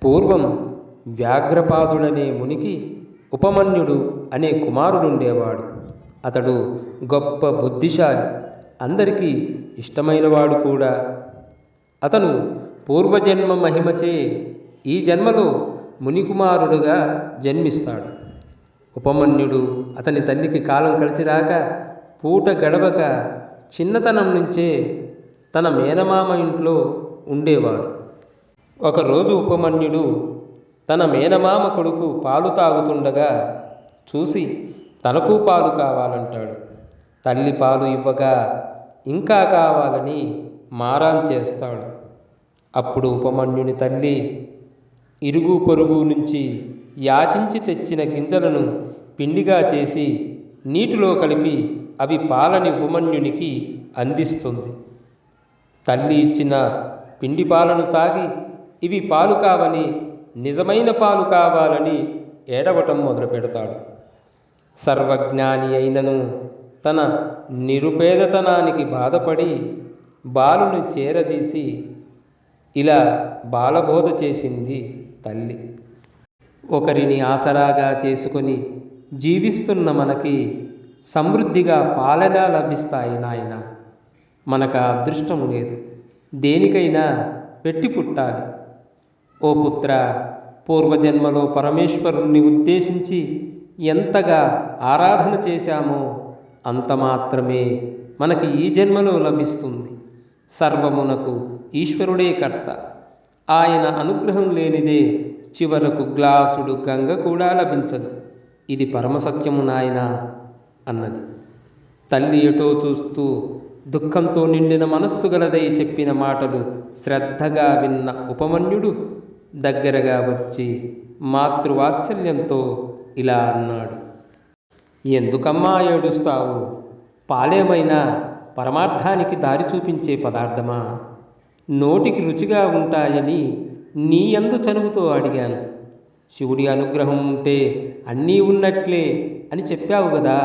పూర్వం వ్యాఘ్రపాదుడనే మునికి ఉపమన్యుడు అనే కుమారుడుండేవాడు. అతడు గొప్ప బుద్ధిశాలి, అందరికీ ఇష్టమైనవాడు కూడా. అతను పూర్వజన్మ మహిమచే ఈ జన్మలో మునికుమారుడుగా జన్మిస్తాడు. ఉపమన్యుడు అతని తల్లికి కాలం కలిసి రాక పూట గడవక చిన్నతనం నుంచే తన మేనమామ ఇంట్లో ఉండేవారు. ఒకరోజు ఉపమన్యుడు తన మేనమామ కొడుకు పాలు తాగుతుండగా చూసి తనకు పాలు కావాలంటాడు. తల్లి పాలు ఇవ్వగా ఇంకా కావాలని మారాం చేస్తాడు. అప్పుడు ఉపమన్యుని తల్లి ఇరుగు పొరుగు నుంచి యాచించి తెచ్చిన గింజలను పిండిగా చేసి నీటిలో కలిపి అవి పాలని ఉపమన్యునికి అందిస్తుంది. తల్లి ఇచ్చిన పిండి పాలను తాగి ఇవి పాలు కావని, నిజమైన పాలు కావాలని ఏడవటం మొదలు పెడతాడు. సర్వజ్ఞాని అయినను తన నిరుపేదతనానికి బాధపడి బాలుని చేరదీసి ఇలా బాలబోధ చేసింది తల్లి. ఒకరిని ఆసరాగా చేసుకొని జీవిస్తున్న మనకి సమృద్ధిగా పాలెలా లభిస్తాయి నాయన? మనకు అదృష్టం లేదు, దేనికైనా పెట్టి పుట్టాలి. ఓ పుత్ర, పూర్వజన్మలో పరమేశ్వరుణ్ణి ఉద్దేశించి ఎంతగా ఆరాధన చేశామో అంత మాత్రమే మనకి ఈ జన్మలో లభిస్తుంది. సర్వమునకు ఈశ్వరుడే కర్త. ఆయన అనుగ్రహం లేనిదే చివరకు గ్లాసుడు గంగ కూడా లభించదు. ఇది పరమసత్యము నాయనా అన్నది. తల్లి ఎటో చూస్తూ దుఃఖంతో నిండిన మనస్సు గలదై చెప్పిన మాటలు శ్రద్ధగా విన్న ఉపమన్యుడు దగ్గరగా వచ్చి మాతృవాత్సల్యంతో ఇలా అన్నాడు. ఎందుకమ్మా ఏడుస్తావు? పాలేమైనా పరమార్థానికి దారి చూపించే పదార్థమా? నోటికి రుచిగా ఉంటాయని నీ యందు చనువుతో అడిగాను. శివుడి అనుగ్రహం ఉంటే అన్నీ ఉన్నట్లే అని చెప్పావు కదా.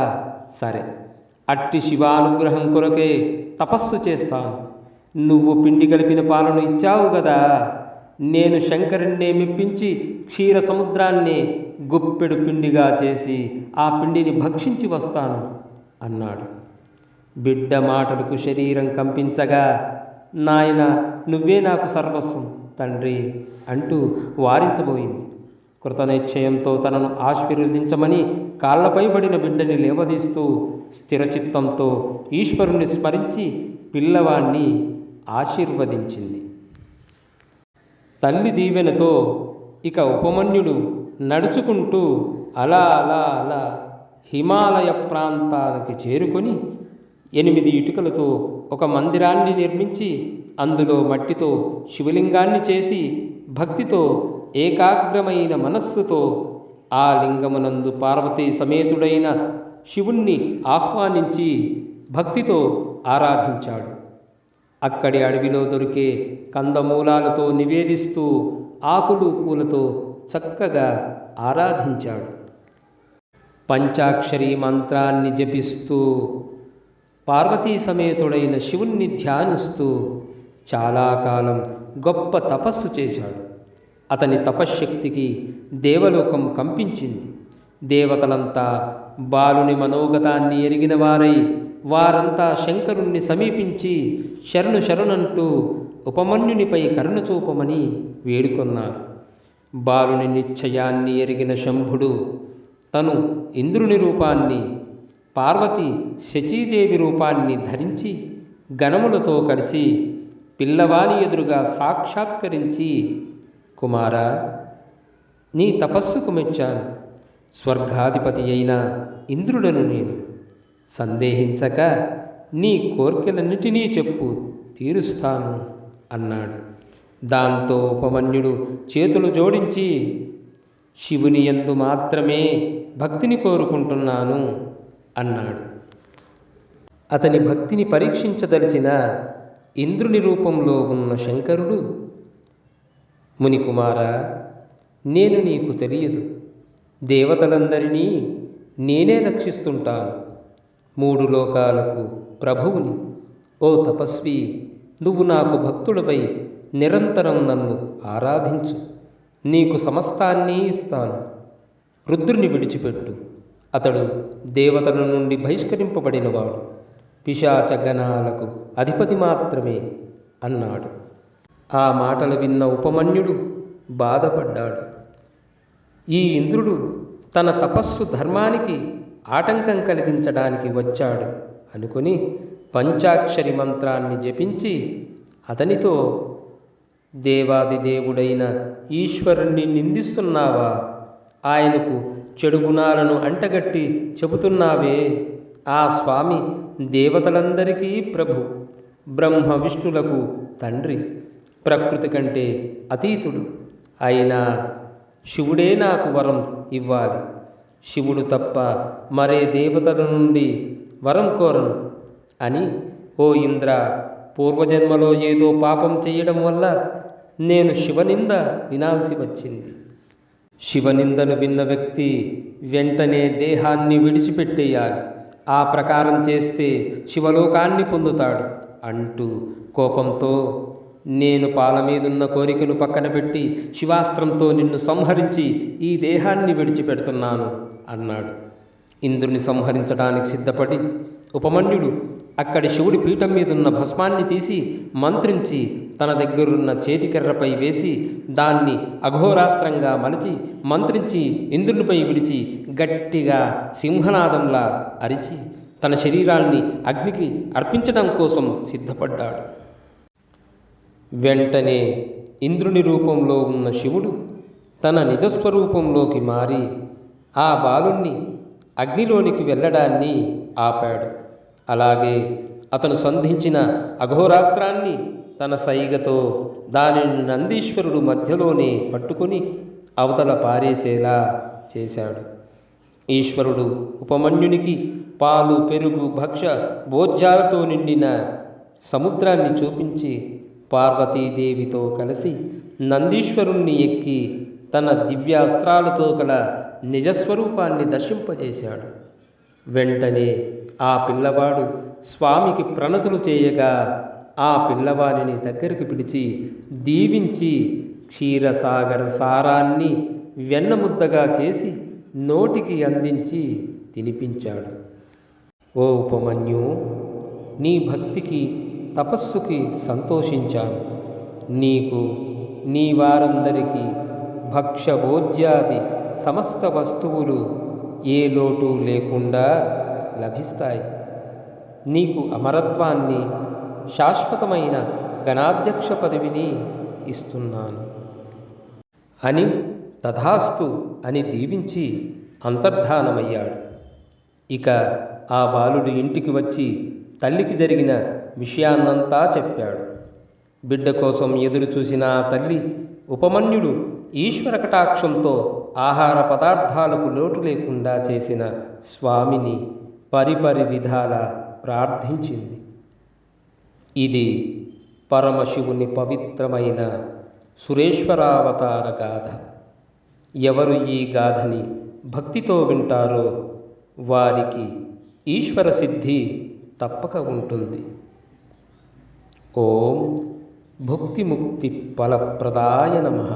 సరే, అట్టి శివానుగ్రహం కొరకే తపస్సు చేస్తాను. నువ్వు పిండి కలిపిన పాలను ఇచ్చావు కదా, నేను శంకరుణ్ణే మెప్పించి క్షీర సముద్రాన్ని గుప్పెడు పిండిగా చేసి ఆ పిండిని భక్షించి వస్తాను అన్నాడు. బిడ్డ మాటలకు శరీరం కంపించగా, నాయన నువ్వే నాకు సర్వస్వం తండ్రి అంటూ వారించబోయింది. కృతనిశ్చయంతో తనను ఆశీర్వదించమని కాళ్లపై పడిన బిడ్డని లేవదీస్తూ స్థిరచిత్తంతో ఈశ్వరుణ్ణి స్మరించి పిల్లవాణ్ణి ఆశీర్వదించింది. తల్లి దీవెనతో ఇక ఉపమన్యుడు నడుచుకుంటూ అలా అలా అలా హిమాలయ ప్రాంతానికి చేరుకొని 8 ఇటుకలతో ఒక మందిరాన్ని నిర్మించి అందులో మట్టితో శివలింగాన్ని చేసి భక్తితో ఏకాగ్రమైన మనస్సుతో ఆ లింగమునందు పార్వతీ సమేతుడైన శివుణ్ణి ఆహ్వానించి భక్తితో ఆరాధించాడు. అక్కడి అడవిలో దొరికే కందమూలాలతో నివేదిస్తూ ఆకులు పూలతో చక్కగా ఆరాధించాడు. పంచాక్షరీ మంత్రాన్ని జపిస్తూ పార్వతీ సమేతుడైన శివుణ్ణి ధ్యానిస్తూ చాలా కాలం గొప్ప తపస్సు చేశాడు. అతని తపశ్శక్తికి దేవలోకం కంపించింది. దేవతలంతా బాలుని మనోగతాన్ని ఎరిగిన వారై వారంతా శంకరుణ్ణి సమీపించి శరణు శరణంటూ ఉపమన్యునిపై కరుణ చూపమని వేడుకొన్నారు. బాలుని నిశ్చయాన్ని ఎరిగిన శంభుడు తను ఇంద్రుని రూపాన్ని, పార్వతి శచీదేవి రూపాన్ని ధరించి గణములతో కలిసి పిల్లవాని ఎదురుగా సాక్షాత్కరించి, కుమారా, నీ తపస్సుకు మెచ్చాను. స్వర్గాధిపతి అయిన ఇంద్రుడను నేను. సందేహించక నీ కోర్కెలన్నిటినీ చెప్పు, తీరుస్తాను అన్నాడు. దాంతో ఉపమన్యుడు చేతులు జోడించి, శివుని యందు మాత్రమే భక్తిని కోరుకుంటున్నాను అన్నాడు. అతని భక్తిని పరీక్షించదలిచిన ఇంద్రుని రూపంలో ఉన్న శంకరుడు, మునికుమారా, నేను నీకు తెలియదు. దేవతలందరినీ నేనే రక్షిస్తుంటాను. 3 లోకాలకు ప్రభువుని. ఓ తపస్వి, నువ్వు నాకు భక్తుడవై నిరంతరం నన్ను ఆరాధించు. నీకు సమస్తాన్ని ఇస్తాను. రుద్రుని విడిచిపెట్టు. అతడు దేవతల నుండి బహిష్కరింపబడినవాడు, పిశాచగణాలకు అధిపతి మాత్రమే అన్నాడు. ఆ మాటలు విన్న ఉపమన్యుడు బాధపడ్డాడు. ఈ ఇంద్రుడు తన తపస్సు ధర్మానికి ఆటంకం కలిగించడానికి వచ్చాడు అనుకుని పంచాక్షరి మంత్రాన్ని జపించి అతనితో, దేవాదిదేవుడైన ఈశ్వరుణ్ణి నిందిస్తున్నావా? ఆయనకు చెడు గుణాలను అంటగట్టి చెబుతున్నావే. ఆ స్వామి దేవతలందరికీ ప్రభు, బ్రహ్మ విష్ణులకు తండ్రి, ప్రకృతి కంటే అతీతుడు. అయినా శివుడే నాకు వరం ఇవ్వాలి. శివుడు తప్ప మరే దేవతల నుండి వరం కోరను అని, ఓ ఇంద్ర, పూర్వజన్మలో ఏదో పాపం చేయడం వల్ల నేను శివనింద వినాల్సి వచ్చింది. శివనిందను విన్న వ్యక్తి వెంటనే దేహాన్ని విడిచిపెట్టేయాలి. ఆ ప్రకారం చేస్తే శివలోకాన్ని పొందుతాడు అంటూ కోపంతో, నేను పాల మీదున్న కోరికను పక్కన పెట్టి శివాస్త్రంతో నిన్ను సంహరించి ఈ దేహాన్ని విడిచిపెడుతున్నాను అన్నాడు. ఇంద్రుని సంహరించడానికి సిద్ధపడి ఉపమన్యుడు అక్కడి శివుడి పీఠం మీదున్న భస్మాన్ని తీసి మంత్రించి తన దగ్గరున్న చేతికర్రపై వేసి దాన్ని అఘోరాస్త్రంగా మలచి మంత్రించి ఇంద్రునిపై విడిచి గట్టిగా సింహనాదంలా అరిచి తన శరీరాన్ని అగ్నికి అర్పించడం కోసం సిద్ధపడ్డాడు. వెంటనే ఇంద్రుని రూపంలో ఉన్న శివుడు తన నిజస్వరూపంలోకి మారి ఆ బాలుణ్ణి అగ్నిలోనికి వెళ్ళడాన్ని ఆపాడు. అలాగే అతను సంధించిన అఘోరాస్త్రాన్ని తన సైగతో దానిని నందీశ్వరుడు మధ్యలోనే పట్టుకొని అవతల పారేసేలా చేశాడు. ఈశ్వరుడు ఉపమన్యునికి పాలు, పెరుగు, భక్ష భోజ్యాలతో నిండిన సముద్రాన్ని చూపించి పార్వతీదేవితో కలిసి నందీశ్వరుణ్ణి ఎక్కి తన దివ్యాస్త్రాలతో గల నిజస్వరూపాన్ని దర్శింపజేశాడు. వెంటనే ఆ పిల్లవాడు స్వామికి ప్రణతులు చేయగా ఆ పిల్లవాడిని దగ్గరికి పిలిచి దీవించి క్షీరసాగర సారాన్ని వెన్నముద్దగా చేసి నోటికి అందించి తినిపించాడు. ఓ ఉపమన్యు, నీ భక్తికి, తపస్సుకి సంతోషించాను. నీకు, నీ వారందరికీ భక్ష్యభోజ్యాది సమస్త వస్తువులు ఏ లోటు లేకుండా లభిస్తాయి. నీకు అమరత్వాన్ని, శాశ్వతమైన గణాధ్యక్ష పదవిని ఇస్తున్నాను అని తథాస్తు అని దీవించి అంతర్ధానమయ్యాడు. ఇక ఆ బాలుడు ఇంటికి వచ్చి తల్లికి జరిగిన విషయాన్నంతా చెప్పాడు. బిడ్డ కోసం ఎదురు చూసిన ఆ తల్లి ఉపమన్యుడు ఈశ్వర కటాక్షంతో ఆహార పదార్థాలకు లోటు లేకుండా చేసిన స్వామిని పరిపరి విధాల ప్రార్థించింది. ఇది పరమశివుని పవిత్రమైన సురేశ్వరావతార గాథ. ఎవరు ఈ గాథని భక్తితో వింటారో వారికి ఈశ్వర సిద్ధి తప్పక ఉంటుంది. ఓం భుక్తిముక్తి ఫలప్రదాయ నమః.